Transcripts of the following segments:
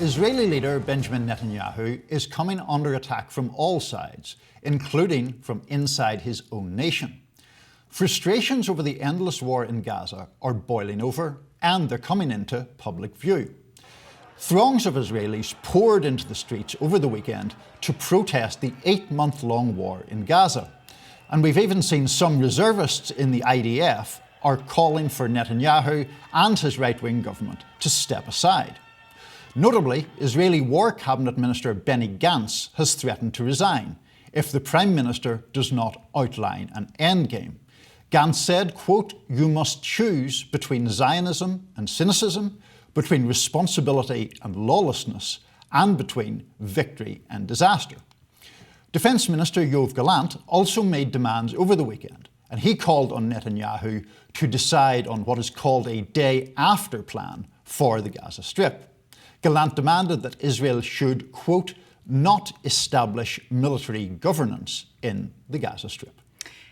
Israeli leader Benjamin Netanyahu is coming under attack from all sides, including from inside his own nation. Frustrations over the endless war in Gaza are boiling over, and they're coming into public view. Throngs of Israelis poured into the streets over the weekend to protest the 8-month-long war in Gaza. And we've even seen some reservists in the IDF are calling for Netanyahu and his right-wing government to step aside. Notably, Israeli War Cabinet Minister Benny Gantz has threatened to resign if the Prime Minister does not outline an endgame. Gantz said, quote, "You must choose between Zionism and cynicism, between responsibility and lawlessness, and between victory and disaster." Defence Minister Yoav Gallant also made demands over the weekend, and he called on Netanyahu to decide on what is called a day-after plan for the Gaza Strip. Gallant demanded that Israel should, quote, "not establish military governance in the Gaza Strip."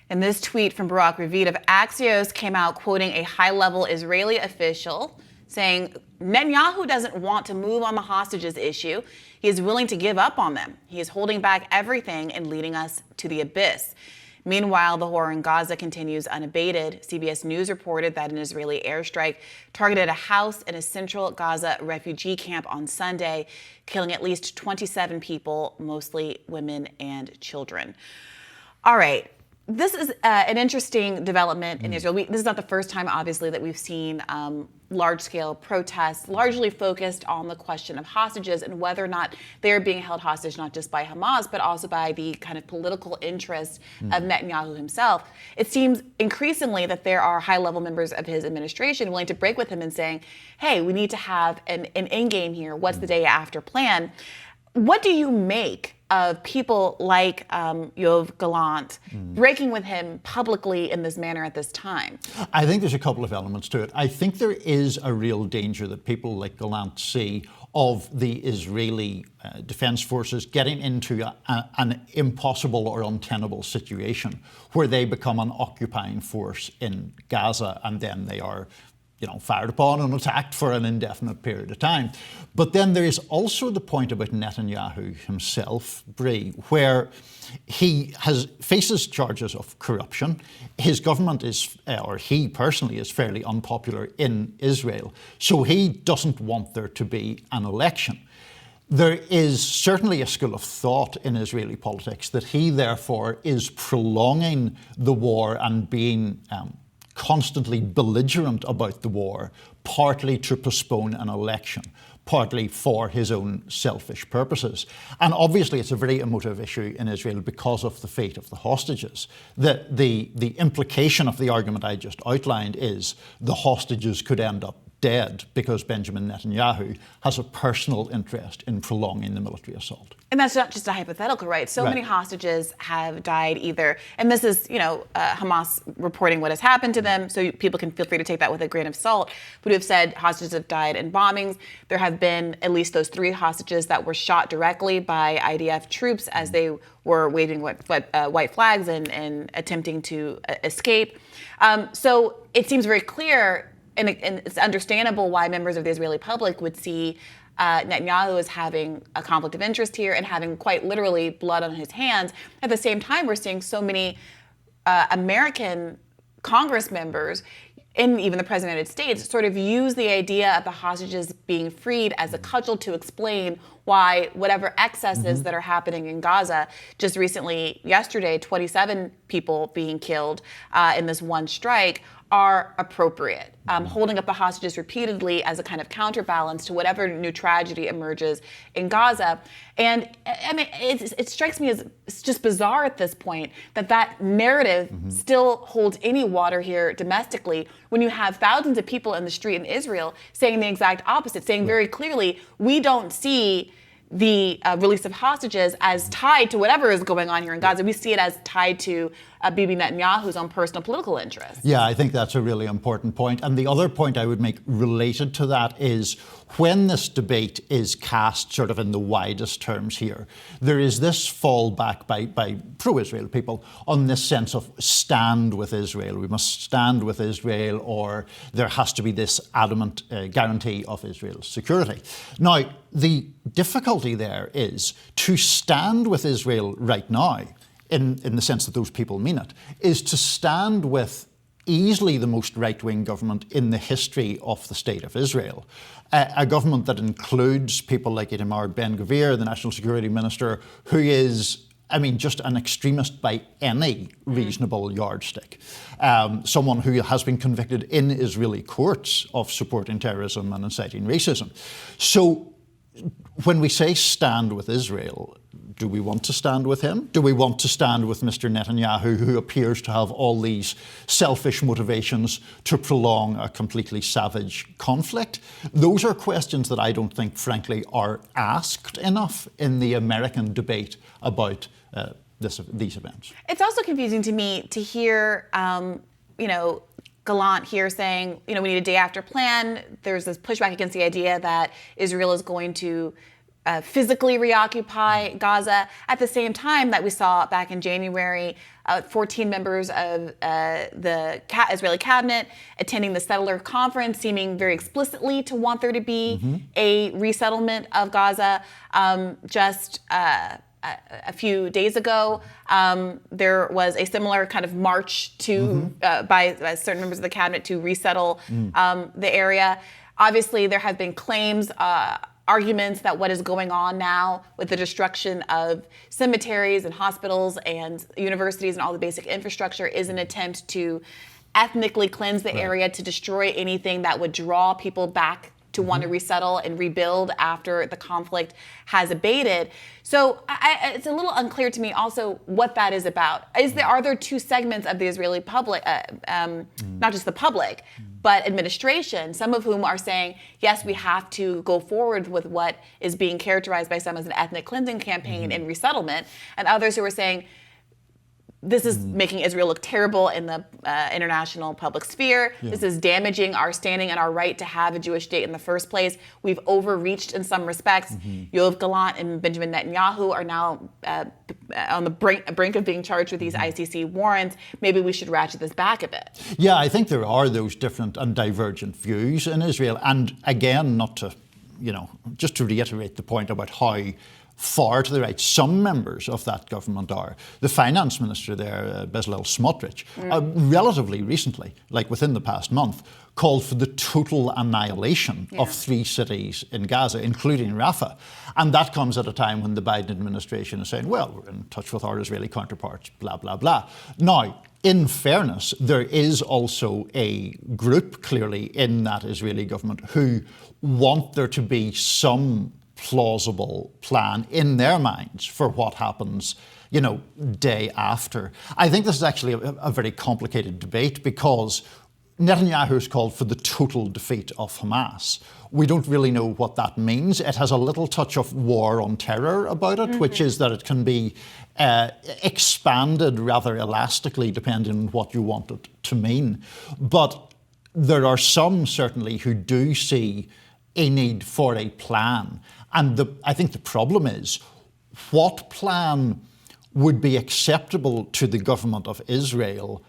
And this tweet from Barak Ravid of Axios came out quoting a high-level Israeli official saying Netanyahu doesn't want to move on the hostages issue. He is willing to give up on them. He is holding back everything and leading us to the abyss. Meanwhile, the horror in Gaza continues unabated. CBS News reported that an Israeli airstrike targeted a house in a central Gaza refugee camp on Sunday, killing at least 27 people, mostly women and children. All right. This is an interesting development in Israel. This is not the first time, obviously, that we've seen large-scale protests largely focused on the question of hostages and whether or not they're being held hostage not just by Hamas, but also by the kind of political interests of Netanyahu himself. It seems increasingly that there are high-level members of his administration willing to break with him and saying, hey, we need to have an end game here. What's the day after plan? What do you make of people like Yoav Gallant breaking with him publicly in this manner at this time? I think there's a couple of elements to it. I think there is a real danger that people like Gallant see of the Israeli defense forces getting into an impossible or untenable situation where they become an occupying force in Gaza and then they are fired upon and attacked for an indefinite period of time. But then there is also the point about Netanyahu himself, Brie, where he faces charges of corruption. His government is, or he personally is fairly unpopular in Israel. So he doesn't want there to be an election. There is certainly a school of thought in Israeli politics that he therefore is prolonging the war and being constantly belligerent about the war, partly to postpone an election, partly for his own selfish purposes. And obviously it's a very emotive issue in Israel because of the fate of the hostages. The implication of the argument I just outlined is the hostages could end up dead because Benjamin Netanyahu has a personal interest in prolonging the military assault. And that's not just a hypothetical, right? So many hostages have died either, and this is, Hamas reporting what has happened to them, so people can feel free to take that with a grain of salt, but we've said hostages have died in bombings. There have been at least those 3 hostages that were shot directly by IDF troops as they were waving white flags and attempting to escape. So it seems very clear, and it's understandable why members of the Israeli public would see Netanyahu as having a conflict of interest here and having quite literally blood on his hands. At the same time, we're seeing so many American Congress members and even the President of the United States sort of use the idea of the hostages being freed as a cudgel to explain why whatever excesses that are happening in Gaza, just recently, yesterday, 27 people being killed in this one strike, are appropriate. Holding up the hostages repeatedly as a kind of counterbalance to whatever new tragedy emerges in Gaza. And I mean, it strikes me as it's just bizarre at this point that narrative still holds any water here domestically when you have thousands of people in the street in Israel saying the exact opposite, saying very clearly, we don't see the release of hostages as tied to whatever is going on here in Gaza. We see it as tied to Bibi Netanyahu's own personal political interests. Yeah, I think that's a really important point. And the other point I would make related to that is when this debate is cast sort of in the widest terms here, there is this fallback by pro-Israel people on this sense of stand with Israel. We must stand with Israel, or there has to be this adamant guarantee of Israel's security. Now, the difficulty there is to stand with Israel right now, in the sense that those people mean it, is to stand with easily the most right-wing government in the history of the State of Israel. A government that includes people like Itamar Ben-Gvir, the National Security Minister, who is, I mean, just an extremist by any reasonable yardstick. Someone who has been convicted in Israeli courts of supporting terrorism and inciting racism. So when we say stand with Israel, do we want to stand with him? Do we want to stand with Mr. Netanyahu, who appears to have all these selfish motivations to prolong a completely savage conflict? Those are questions that I don't think, frankly, are asked enough in the American debate about these events. It's also confusing to me to hear, Gallant here saying, we need a day after plan. There's this pushback against the idea that Israel is going to physically reoccupy Gaza. At the same time that we saw back in January, 14 members of the Israeli cabinet attending the settler conference, seeming very explicitly to want there to be a resettlement of Gaza. Just a few days ago, there was a similar kind of march to by certain members of the cabinet to resettle the area. Obviously, there have been claims, arguments that what is going on now with the destruction of cemeteries and hospitals and universities and all the basic infrastructure is an attempt to ethnically cleanse the area, to destroy anything that would draw people back to want to resettle and rebuild after the conflict has abated. So it's a little unclear to me also what that is about. Are there two segments of the Israeli public, not just the public, but administration, some of whom are saying, yes, we have to go forward with what is being characterized by some as an ethnic cleansing campaign and resettlement, and others who are saying, this is making Israel look terrible in the international public sphere. Yeah. This is damaging our standing and our right to have a Jewish state in the first place. We've overreached in some respects. Yoav Gallant and Benjamin Netanyahu are now on the brink of being charged with these ICC warrants. Maybe we should ratchet this back a bit. Yeah, I think there are those different and divergent views in Israel. And again, not to, just to reiterate the point about how far to the right some members of that government are. The finance minister there, Bezalel Smotrich, relatively recently, like within the past month, called for the total annihilation of 3 cities in Gaza, including Rafah. And that comes at a time when the Biden administration is saying, well, we're in touch with our Israeli counterparts, blah, blah, blah. Now, in fairness, there is also a group clearly in that Israeli government who want there to be some plausible plan in their minds for what happens, day after. I think this is actually a very complicated debate because Netanyahu has called for the total defeat of Hamas. We don't really know what that means. It has a little touch of war on terror about it, which is that it can be expanded rather elastically depending on what you want it to mean. But there are some certainly who do see a need for a plan. And I think the problem is, what plan would be acceptable to the government of Israel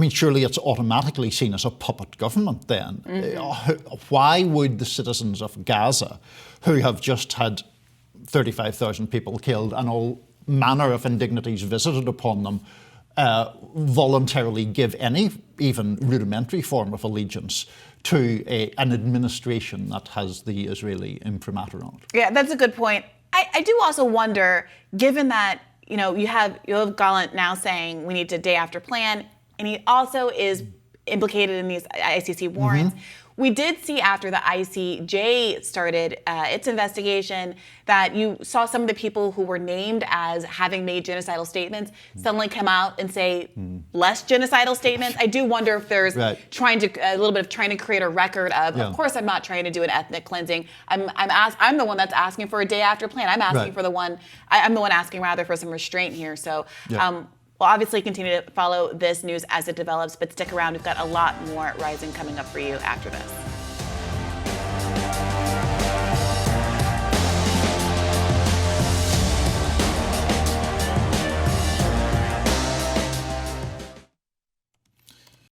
surely it's automatically seen as a puppet government then. Why would the citizens of Gaza, who have just had 35,000 people killed and all manner of indignities visited upon them, voluntarily give any even rudimentary form of allegiance to an administration that has the Israeli imprimatur on it? Yeah, that's a good point. I do also wonder, given that you have Yoav Gallant now saying we need a day after plan, and he also is implicated in these ICC warrants. We did see after the ICJ started its investigation that you saw some of the people who were named as having made genocidal statements suddenly come out and say less genocidal statements. I do wonder if there's a little bit of trying to create a record of course, I'm not trying to do an ethnic cleansing. I'm the one that's asking for a day after plan. I'm asking for I'm the one asking rather for some restraint here. So We'll obviously continue to follow this news as it develops, but stick around. We've got a lot more rising coming up for you after this.